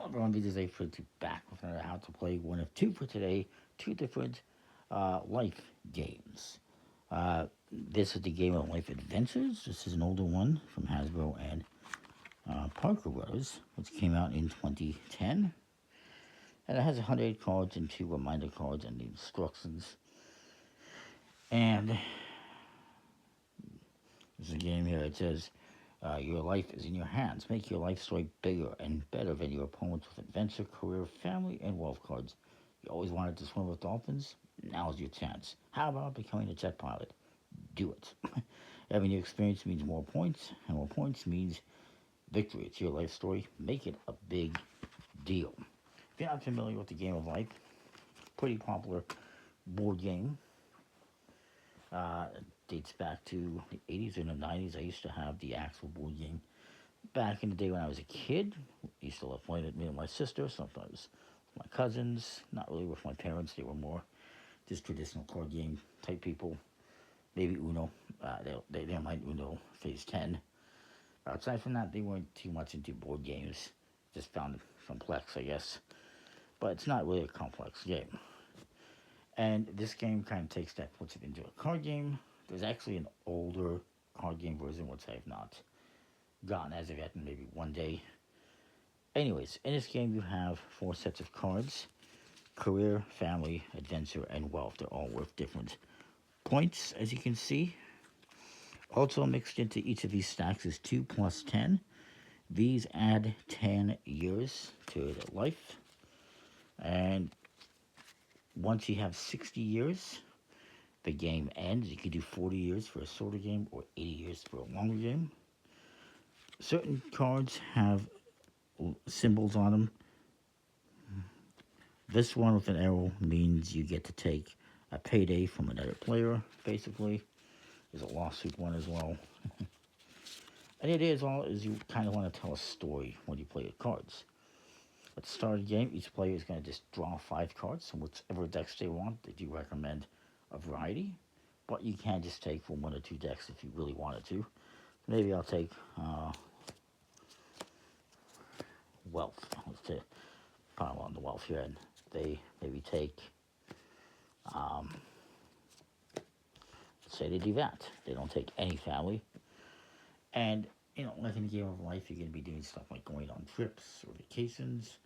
Everyone be today for to back with another how to play one of two for today, two different life games. This is the game of life adventures. This is an older one from Hasbro and Parker Brothers, which came out in 2010, and it has 108 cards and two reminder cards and the instructions. And this is a game here. It says your life is in your hands. Make your life story bigger and better than your opponents with adventure, career, family, and wealth cards. You always wanted to swim with dolphins? Now's your chance. How about becoming a jet pilot? Do it. Every new experience means more points, and more points means victory. It's your life story. Make it a big deal. If you're not familiar with the game of life, pretty popular board game. Dates back to the 80s and the 90s. I used to have the actual board game back in the day when I was a kid. I used to love playing it, me and my sister, sometimes with my cousins, not really with my parents. They were more just traditional card game type people. Maybe Uno. They didn't like Uno Phase 10. Aside from that, they weren't too much into board games. Just found it complex, I guess. But it's not really a complex game. And this game kind of takes that, puts it into a card game. There's actually an older card game version, which I have not gotten as of yet, maybe one day. Anyways, in this game you have 4 sets of cards: career, family, adventure, and wealth. They're all worth different points, as you can see. Also mixed into each of these stacks is 2 plus 10. These add 10 years to their life. And once you have 60 years, the game ends. You can do 40 years for a shorter game or 80 years for a longer game. Certain cards have symbols on them. This one with an arrow means you get to take a payday from another player, basically. There's a lawsuit one as well. And the idea is you kind of want to tell a story when you play with cards. At the start of the game, each player is going to just draw 5 cards from whichever decks they want. They do recommend a variety, but you can just take from 1 or 2 decks if you really wanted to. Maybe I'll take wealth. Let's pile on the wealth here, and they maybe take, let's say they do that. They don't take any family. And, like in the game of life, you're going to be doing stuff like going on trips or vacations,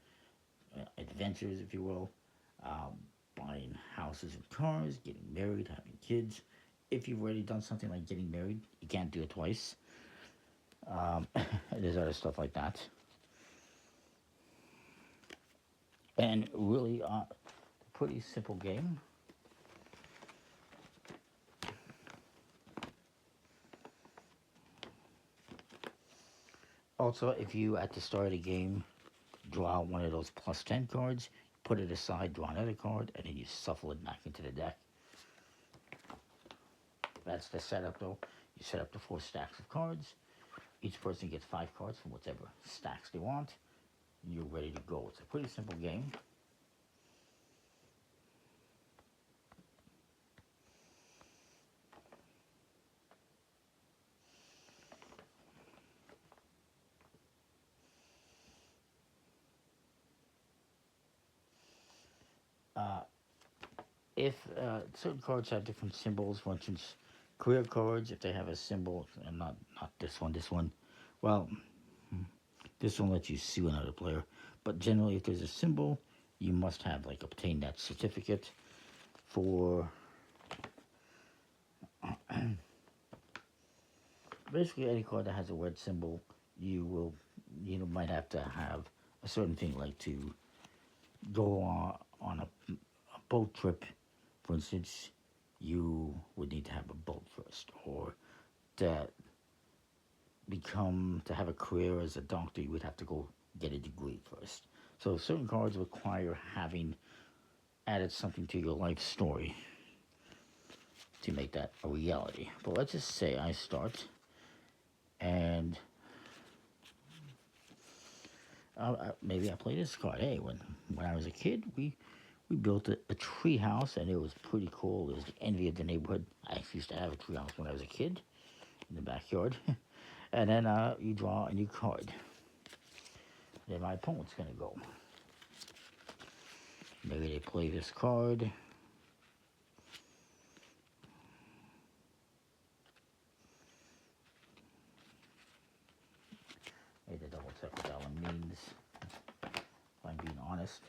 adventures, if you will, buying houses and cars, getting married, having kids. If you've already done something like getting married, you can't do it twice. There's other stuff like that. And really, pretty simple game. Also, if you, at the start of the game, draw one of those plus 10 cards, put it aside, draw another card, and then you shuffle it back into the deck. That's the setup, though. You set up the 4 stacks of cards. Each person gets 5 cards from whichever stacks they want. You're ready to go. It's a pretty simple game. If certain cards have different symbols, for instance, career cards, if they have a symbol, and not this one, well, this one lets you sue another player. But generally, if there's a symbol, you must have obtained that certificate for basically any card that has a red symbol. You might have to have a certain thing, like to go on a boat trip. For instance, you would need to have a boat first, or to have a career as a doctor, you would have to go get a degree first. So certain cards require having added something to your life story to make that a reality. But let's just say I start, and maybe I play this card. Hey, when I was a kid, we built a tree house, and it was pretty cool. It was the envy of the neighborhood. I actually used to have a tree house when I was a kid in the backyard. And then you draw a new card. then my opponent's going to go. Maybe they play this card. I need to double check what that one means, if I'm being honest.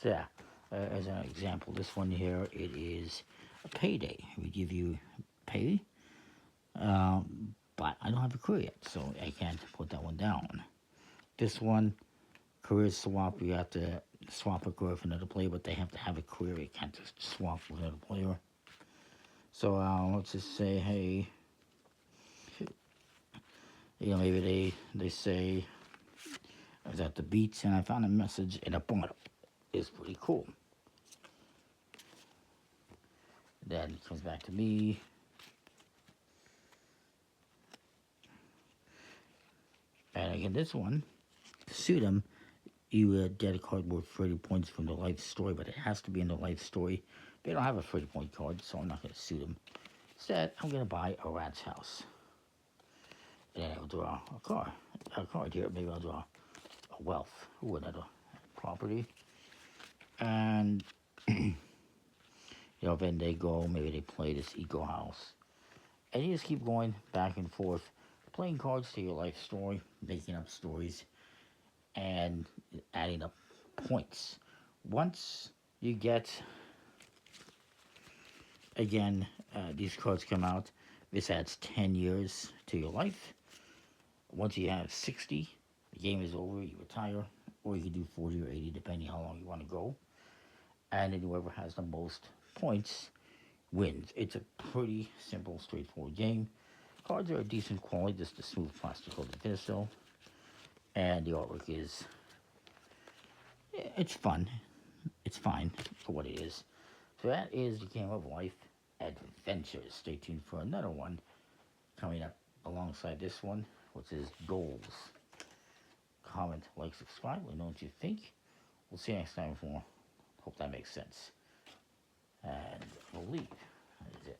So yeah, as an example, this one here, it is a payday. We give you pay, but I don't have a career yet, so I can't put that one down. This one, career swap, you have to swap a career with another player, but they have to have a career. You can't just swap with another player. So let's just say, hey, you know, maybe they say, I was at the beach and I found a message in a bottle. It's pretty cool. Then it comes back to me. And again, this one, to suit them, you get a card worth 30 points from the life story, but it has to be in the life story. They don't have a 30-point card, so I'm not going to suit them. Instead, I'm going to buy a rat's house. And then I'll draw a card here. Maybe I'll draw a wealth. Ooh, another property. And, you know, then they go, maybe they play this eco house. And you just keep going back and forth, playing cards to your life story, making up stories, and adding up points. Once you get, again, these cards come out, this adds 10 years to your life. Once you have 60, the game is over, you retire, or you can do 40 or 80, depending how long you want to go. And then whoever has the most points wins. It's a pretty simple, straightforward game. Cards are a decent quality, just a smooth plastic coated vinyl. And the artwork is, it's fun. It's fine for what it is. So that is the Game of Life Adventures. Stay tuned for another one coming up alongside this one, which is Goals. Comment, like, subscribe. Let me know what you think. We'll see you next time for. Hope that makes sense. And we'll leave. That is it.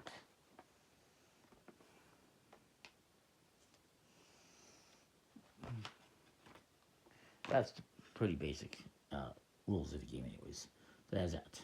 That's pretty basic rules of the game anyways. So that's that.